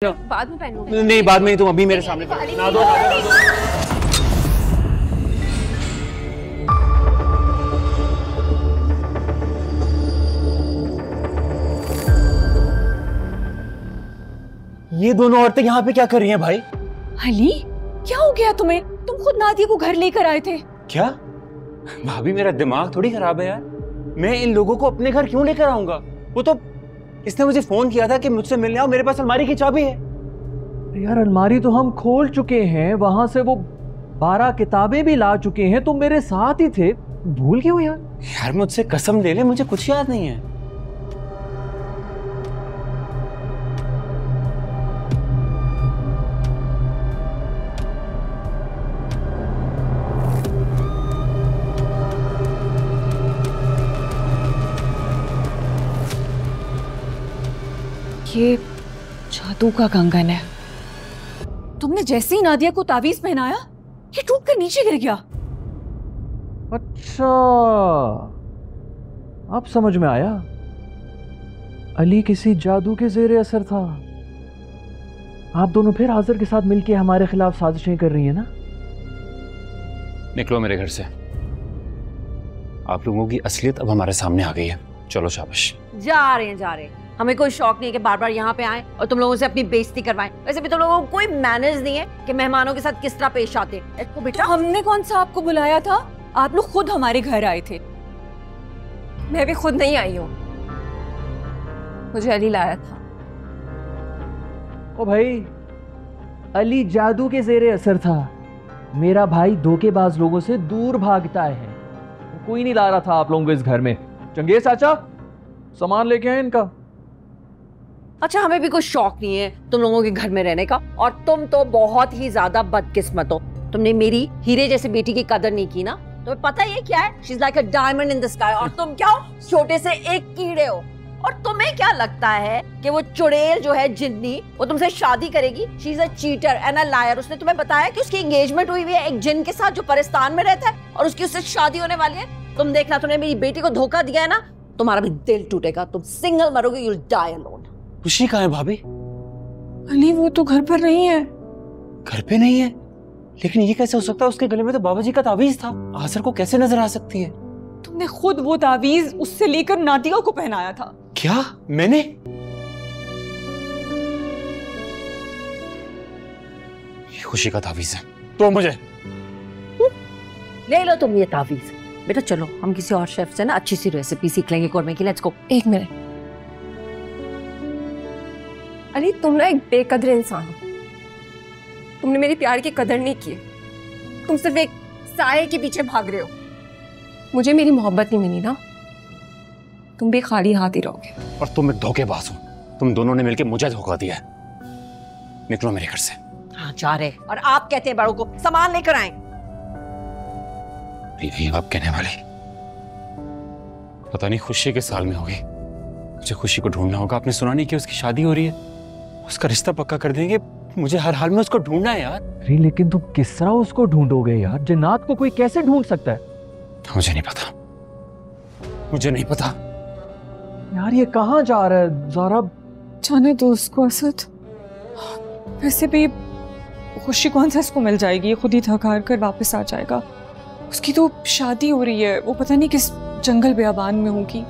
बाद में पहनूंगी। नहीं बाद में, तुम अभी मेरे सामने ना दो, ना दो, ना दो। ये दोनों औरतें यहाँ पे क्या कर रही हैं भाई? अली, क्या हो गया तुम्हें? तुम खुद नादिया को घर लेकर आए थे। क्या भाभी, मेरा दिमाग थोड़ी खराब है यार। मैं इन लोगों को अपने घर क्यों लेकर आऊंगा? वो तो इसने मुझे फोन किया था कि मुझसे मिलने आओ, मेरे पास अलमारी की चाबी है। यार अलमारी तो हम खोल चुके हैं, वहां से वो 12 किताबें भी ला चुके हैं, तुम मेरे साथ ही थे, भूल गए हो यार? यार मुझसे कसम ले ले, मुझे कुछ याद नहीं है। ये जादू का कंगन है। तुमने जैसे ही नादिया को तावीज पहनाया, ये टूट कर नीचे गिर गया। अच्छा, अब समझ में आया। अली किसी जादू के जेरे असर था। आप दोनों फिर हाजिर के साथ मिलके हमारे खिलाफ साजिशें कर रही हैं ना? निकलो मेरे घर से। आप लोगों की असलियत अब हमारे सामने आ गई है। चलो शाबाश। जा रहे हैं। हमें कोई शौक नहीं है कि बार बार यहाँ पे आए और तुम लोगों से अपनी बेइज्जती करवाएं। वैसे भी तुम लोगों को कोई मैनर्स नहीं है कि मेहमानों के साथ किस तरह पेश आते हैं। इसको बेटा, तो हमने कौन सा आपको बुलाया था? आप लोग खुद हमारे घर आए थे। मैं भी खुद नहीं आई हूँ, मुझे अली लाया था। ओ भाई, अली जादू के जेरे असर था। मेरा भाई धोखेबाज लोगों से दूर भागता है। कोई नहीं ला रहा था आप लोगों को इस घर में। चंगेज चाचा, सामान लेके आए इनका। अच्छा, हमें भी कोई शौक नहीं है तुम लोगों के घर में रहने का, और तुम तो बहुत ही ज्यादा बदकिस्मत हो। तुमने मेरी हीरे जैसी बेटी की कदर नहीं की ना। तुम्हें पता ही है क्या है? She is like a diamond in the sky. और तुम क्या हो? छोटे से एक कीड़े हो। और तुम्हें क्या लगता है कि वो चुड़ैल जो है जिन्नी, वो तुमसे शादी करेगी? She is a cheater and a liar. उसने तुम्हें बताया कि उसकी एंगेजमेंट हुई है एक जिन के साथ जो परिस्तान में रहता है, और उसकी उससे शादी होने वाली है। तुम देखना, तुमने मेरी बेटी को धोखा दिया है ना, तुम्हारा भी दिल टूटेगा। तुम सिंगल मरोगे, यू विल डाई अलोन। खुशी कहाँ है भाभी? अली, वो तो घर पर नहीं है। घर पे नहीं है? लेकिन ये कैसे हो सकता है? उसके गले में तो बाबा जी का तावीज था। आसर को कैसे नजर आ सकती है? तुमने खुद वो तावीज उससे लेकर नादिया को पहनाया था। क्या मैंने? ये खुशी का तावीज है तो मुझे ले लो तुम ये तावीज। बेटा चलो, हम किसी और शेफ से ना अच्छी सी रेसिपी सीख लेंगे कोरमे की। Let's go. एक मिनट अली, तुम ना एक बेकदर इंसान हो। तुमने मेरी प्यार की कदर नहीं की। तुम सिर्फ एक साये के पीछे भाग रहे हो। मुझे मेरी मोहब्बत नहीं मिली ना, तुम भी खाली हाथ ही रहोगे। और तुम एक धोखेबाज हो। तुम दोनों ने मिलकर मुझे धोखा दिया है। निकलो मेरे घर से। हाँ जा रहे। और आप कहते हैं बड़ों को सामान लेकर आए। नहीं, आप कहने वाले। पता नहीं खुशी के साल में हो गई। मुझे खुशी को ढूंढना होगा। आपने सुना नहीं कि उसकी शादी हो रही है? उसका रिश्ता पक्का कर देंगे। मुझे हर हाल में उसको ढूंढना है यार। अरे लेकिन तुम किस तरह उसको ढूंढोगे यार? जन्नत को कोई कैसे ढूंढ सकता है? मुझे नहीं पता, मुझे नहीं पता। यार ये कहाँ जा रहा है ज़ारा? जाने दो उसको असद। वैसे भी खुशी कौन सा इसको मिल जाएगी? ये खुद ही थक हार कर वापस आ जाएगा। उसकी तो शादी हो रही है, वो पता नहीं किस जंगल बेआबान में होगी।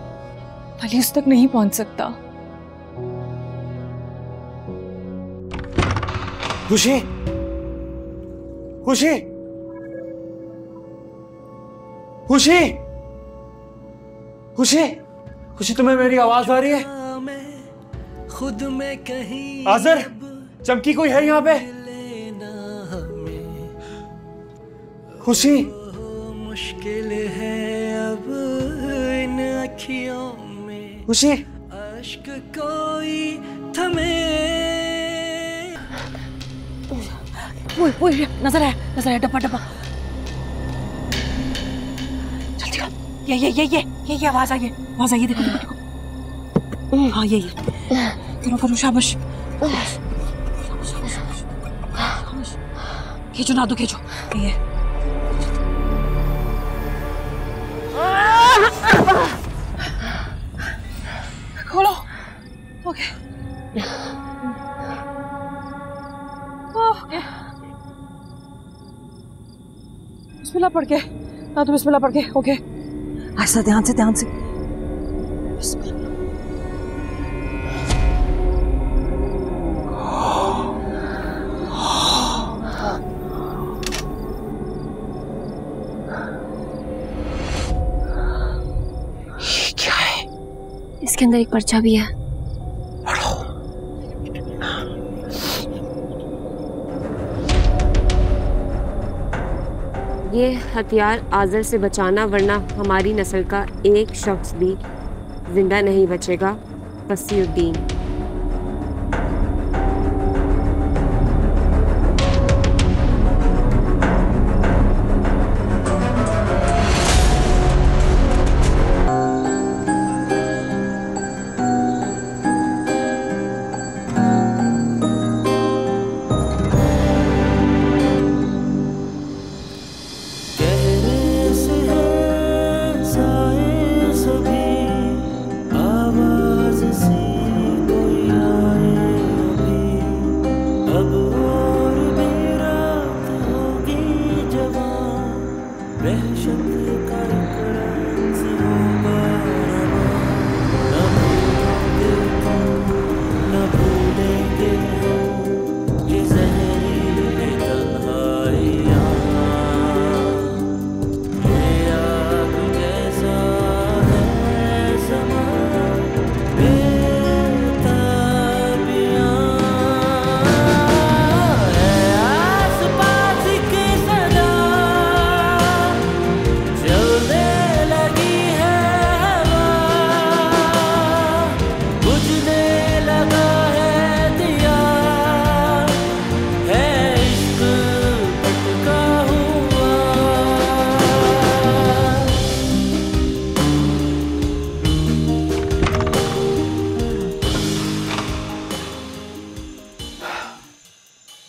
अली उस तक नहीं पहुंच सकता। खुशी, खुशी, खुशी, खुशी, खुशी, तुम्हें मेरी आवाज आ रही है? खुद में कहीं आज़र, चमकी कोई है यहाँ पे? खुशी, मुश्किल है अब इन अखियों में। खुशी, अश्क कोई थमे। वो नजर आया डब्बा। जल्दी करो। ये आवाज आई है। देखो। हाँ ये करो शाबाश। खींचो ना, तो खींचो। ये खोलो। ओके बिस्मिल्लाह पढ़ के ना, तो बिस्मिल्लाह पढ़ के। ओके ऐसा ध्यान से ध्यान से। क्या है? इसके अंदर एक पर्चा भी है। ये हथियार आज़र से बचाना, वरना हमारी नस्ल का एक शख्स भी जिंदा नहीं बचेगा। वसीउद्दीन।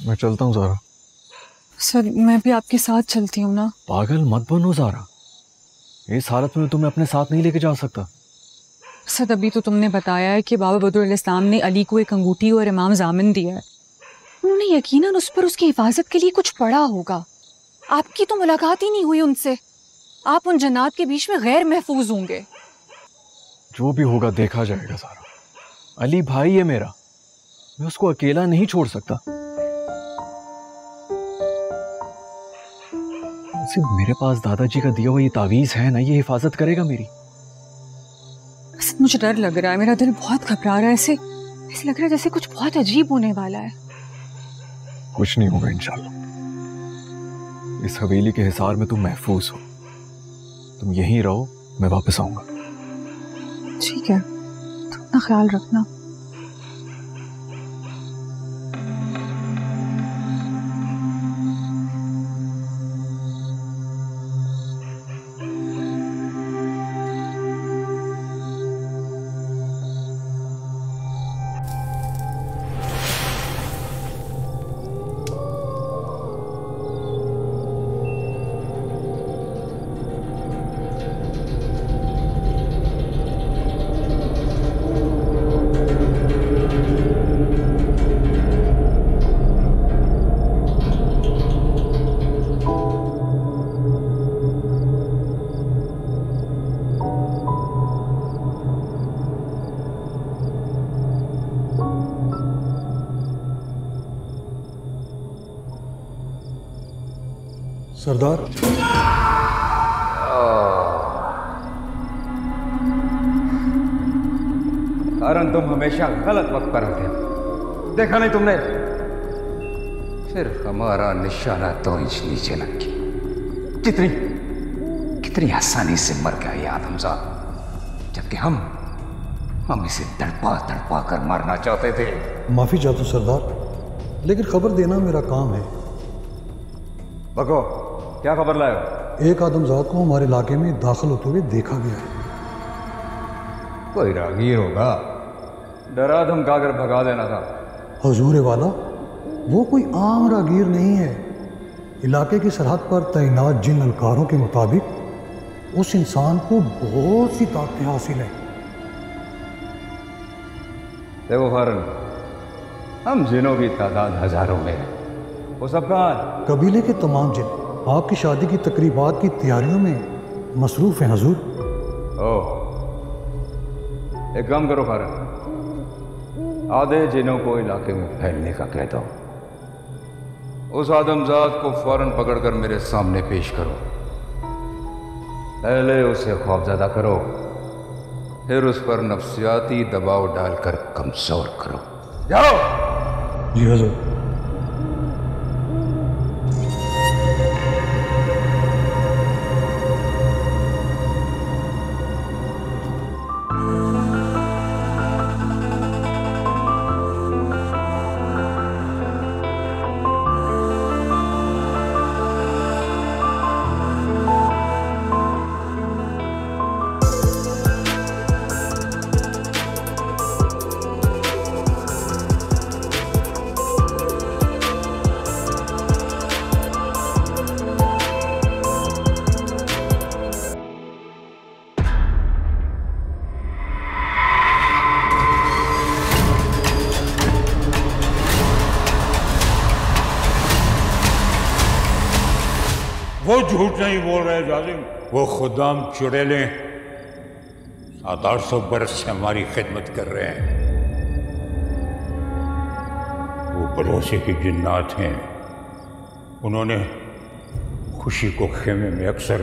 मैं चलता हूँ ज़ारा। सर मैं भी आपके साथ चलती हूँ ना। पागल मत बनो ज़ारा, इस हालत में तुम्हें अपने साथ नहीं लेके जा सकता। सर अभी तो तुमने बताया है कि बाबा बदरुल इस्लाम ने अली को एक अंगूठी और इमाम जामिन दिया है। उन्होंने यकीनन उस पर उसकी हिफाजत के लिए कुछ पढ़ा होगा। आपकी तो मुलाकात ही नहीं हुई उनसे। आप उन जन्नात के बीच में गैर महफूज होंगे। जो भी होगा देखा जाएगा ज़ारा। अली भाई है मेरा, मैं उसको अकेला नहीं छोड़ सकता। सिर्फ मेरे पास दादाजी का दिया हुआ ये तावीज़ है ना, ये हिफाजत करेगा मेरी। मुझे डर लग रहा है, मेरा दिल बहुत घबरा रहा है। ऐसे लग रहा है जैसे कुछ बहुत अजीब होने वाला है। कुछ नहीं होगा इंशाल्लाह। इस हवेली के हिसार में तुम महफूज हो, तुम यहीं रहो, मैं वापस आऊंगा। ठीक है, तुम अपना ख्याल रखना। सरदार, कारण तुम हमेशा गलत वक्त पर होते हो। देखा नहीं तुमने, सिर्फ हमारा निशाना 2 इंच नीचे लग गया। कितनी आसानी से मर गया ये आदमजाद, जबकि हम इसे तड़पा तड़पा कर मारना चाहते थे। माफी चाहता हूं सरदार, लेकिन खबर देना मेरा काम है। बको, क्या खबर लाए हो? एक आदमजाद को हमारे इलाके में दाखिल होते हुए देखा गया है। कोई रागीर होगा, डरा धमका कर भगा देना था। हुजूर वाला, वो कोई आम रागीर नहीं है। इलाके की सरहद पर तैनात जिन अलकारों के मुताबिक उस इंसान को बहुत सी ताकतें हासिल हैं। देखो फारन, हम जिनों की तादाद हजारों में, मुसब्बान, कबीले के तमाम जिन आपकी शादी की तकरीबात की तैयारियों में मसरूफ हैं हुजूर। ओह, एक काम करो फारन, आधे जिनों को इलाके में फैलने का कह दो। उस आदमजाद को फौरन पकड़कर मेरे सामने पेश करो। पहले उसे खौफजदा करो, फिर उस पर नफ्सियाती दबाव डालकर कमजोर करो। जाओ। जी हुजूर। वो झूठ नहीं बोल रहे जालिम, वो खुदाम चुड़ैले 700-800 बरस से हमारी खिदमत कर रहे हैं। वो भरोसे की जिन्नात हैं। उन्होंने खुशी को खेमे में अक्सर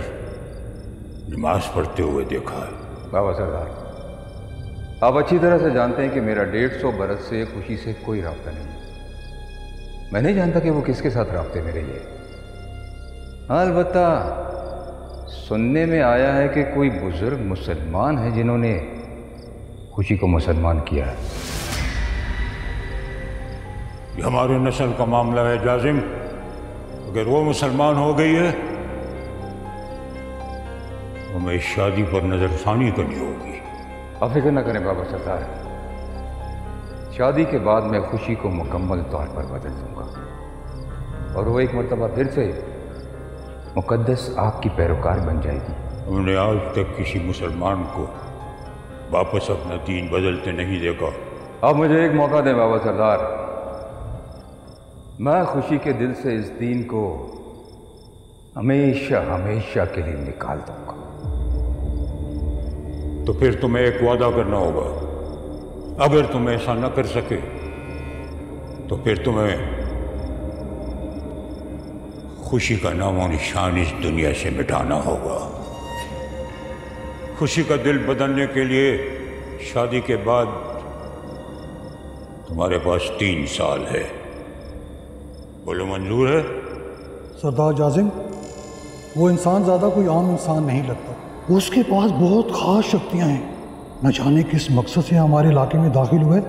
नमाज पढ़ते हुए देखा है। बाबा सरदार, आप अच्छी तरह से जानते हैं कि मेरा 150 बरस से खुशी से कोई राब्ता नहीं है। मैं नहीं जानता कि वो किसके साथ राब्ते में रही है। अलबत्ता सुनने में आया है कि कोई बुजुर्ग मुसलमान है जिन्होंने खुशी को मुसलमान किया है। ये हमारे नस्ल का मामला है जाजिम। अगर वो मुसलमान हो गई है तो हमें शादी पर नजरसानी करनी होगी। आप फिक्र न करें बाबा सरदार, शादी के बाद मैं खुशी को मुकम्मल तौर पर बदल दूंगा और वो एक मर्तबा फिर से मुकद्दस आपकी पैरोकार बन जाएगी। हमने आज तक किसी मुसलमान को वापस अपना दीन बदलते नहीं देखा। अब मुझे एक मौका दें बाबा सरदार, मैं खुशी के दिल से इस दीन को हमेशा हमेशा के लिए निकाल दूंगा। तो फिर तुम्हें एक वादा करना होगा। अगर तुम ऐसा न कर सके तो फिर तुम्हें खुशी का नामो निशान इस दुनिया से मिटाना होगा। खुशी का दिल बदलने के लिए शादी के बाद तुम्हारे पास 3 साल है। बोलो मंजूर है? सरदार जाजिम, वो इंसान ज़्यादा कोई आम इंसान नहीं लगता। उसके पास बहुत ख़ास शक्तियाँ हैं। न जाने किस मकसद से हमारे इलाके में दाखिल हुए।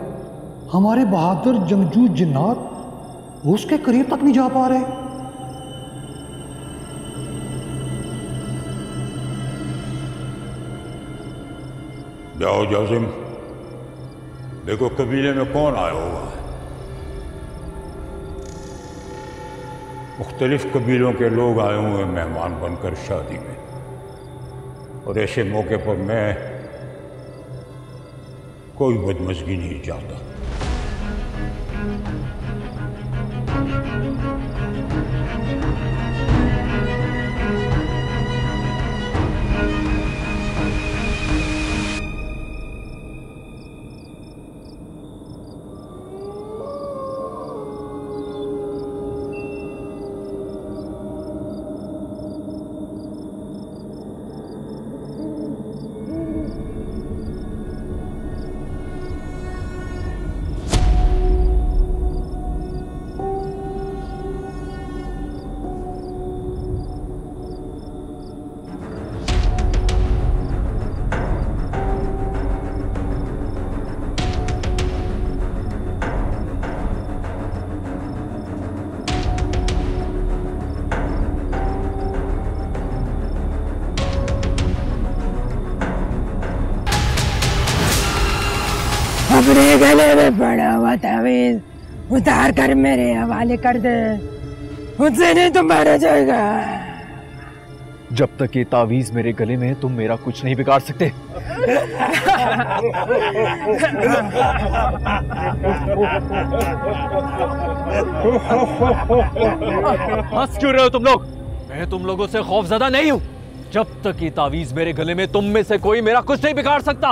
हमारे बहादुर जंगजू जिन्नात उसके करीब तक नहीं जा पा रहे। जाओ जाजिम, देखो कबीले में कौन आया हुआ है। मुख्तलिफ कबीलों के लोग आए हुए हैं मेहमान बनकर शादी में, और ऐसे मौके पर मैं कोई बदमज़गी नहीं चाहता। अपने गले में पड़ा हुआ तावीज़ उतार कर मेरे हवाले कर दे, मुझसे नहीं तो मारा जाएगा। जब तक ये तावीज़ मेरे गले में है तुम मेरा कुछ नहीं बिगाड़ सकते। हंस क्यों रहे हो तुम लोग? मैं तुम लोगों से खौफजदा नहीं हूं। जब तक ये तावीज मेरे गले में, तुम में से कोई मेरा कुछ नहीं बिगाड़ सकता।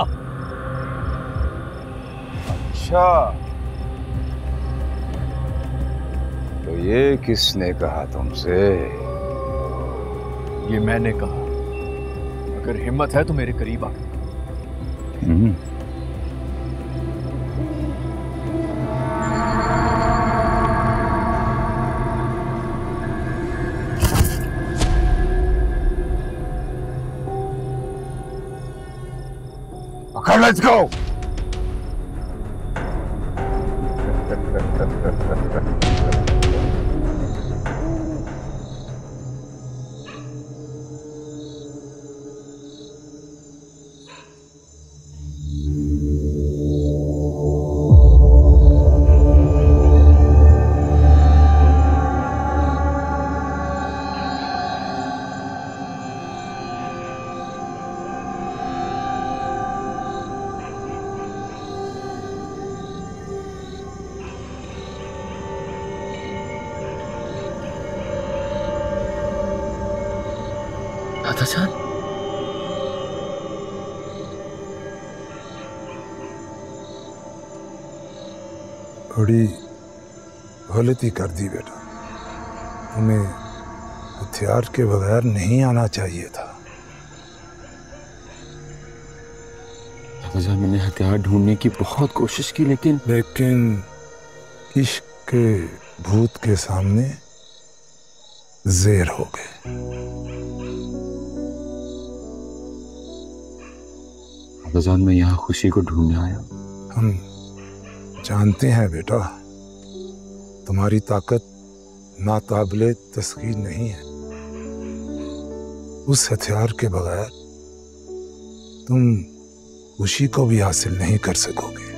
अच्छा, तो ये किसने कहा तुमसे? ये मैंने कहा। अगर हिम्मत है तो मेरे करीब आ। Okay, let's go. दादाजान, बड़ी गलती कर दी बेटा। तुम्हें हथियार के बगैर नहीं आना चाहिए था। दादाजान, मैंने हथियार ढूंढने की बहुत कोशिश की, लेकिन इश्क के भूत के सामने ज़ेर हो गए। दादाजान, मैं यहाँ खुशी को ढूंढने आया। हम जानते हैं बेटा, तुम्हारी ताकत नाकाबिले तस्खीर नहीं है। उस हथियार के बगैर तुम खुशी को भी हासिल नहीं कर सकोगे।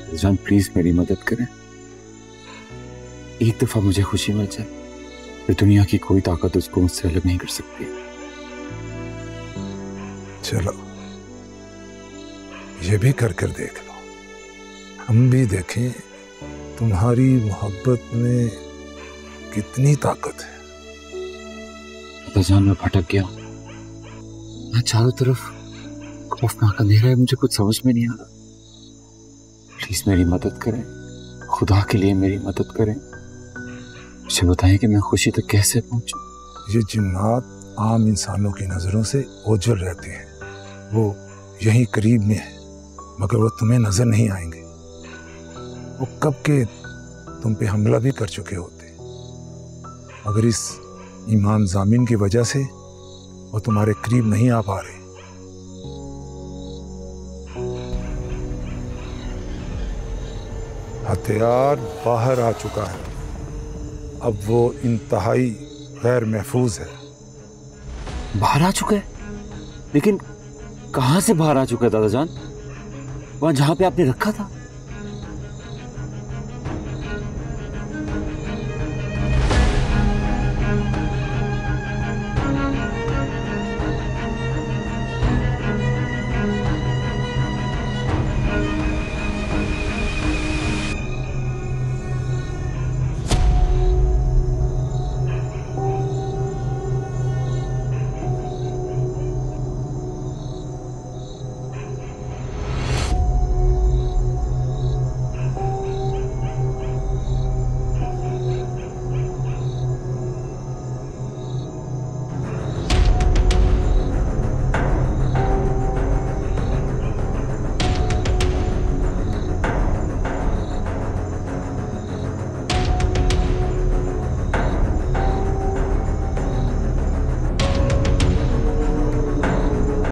दादाजान, प्लीज मेरी मदद करें। एक दफा मुझे खुशी मिल जाए, फिर दुनिया की कोई ताकत उसको मुझसे अलग नहीं कर सकती। चलो, ये भी कर देख लो। हम भी देखें तुम्हारी मोहब्बत में कितनी ताकत है। दादाजान, मैं भटक गया। मैं चारों तरफ खौफनाक अंधेरा है, मुझे कुछ समझ में नहीं आ रहा। प्लीज मेरी मदद करें, खुदा के लिए मेरी मदद करें। मुझे बताएं कि मैं खुशी तक कैसे पहुंचूं। ये जिन्नात आम इंसानों की नजरों से ओझल रहते हैं। वो यहीं करीब में है, मगर वो तुम्हें नजर नहीं आएंगे। वो कब के तुम पे हमला भी कर चुके होते, मगर इस ईमान जामिन की वजह से वो तुम्हारे करीब नहीं आ पा रहे। हथियार बाहर आ चुका है, अब वो इंतहाई गैर महफूज है। बाहर आ चुका है? लेकिन कहां से बाहर आ चुका है दादाजान? वहां जहां पे आपने रखा था?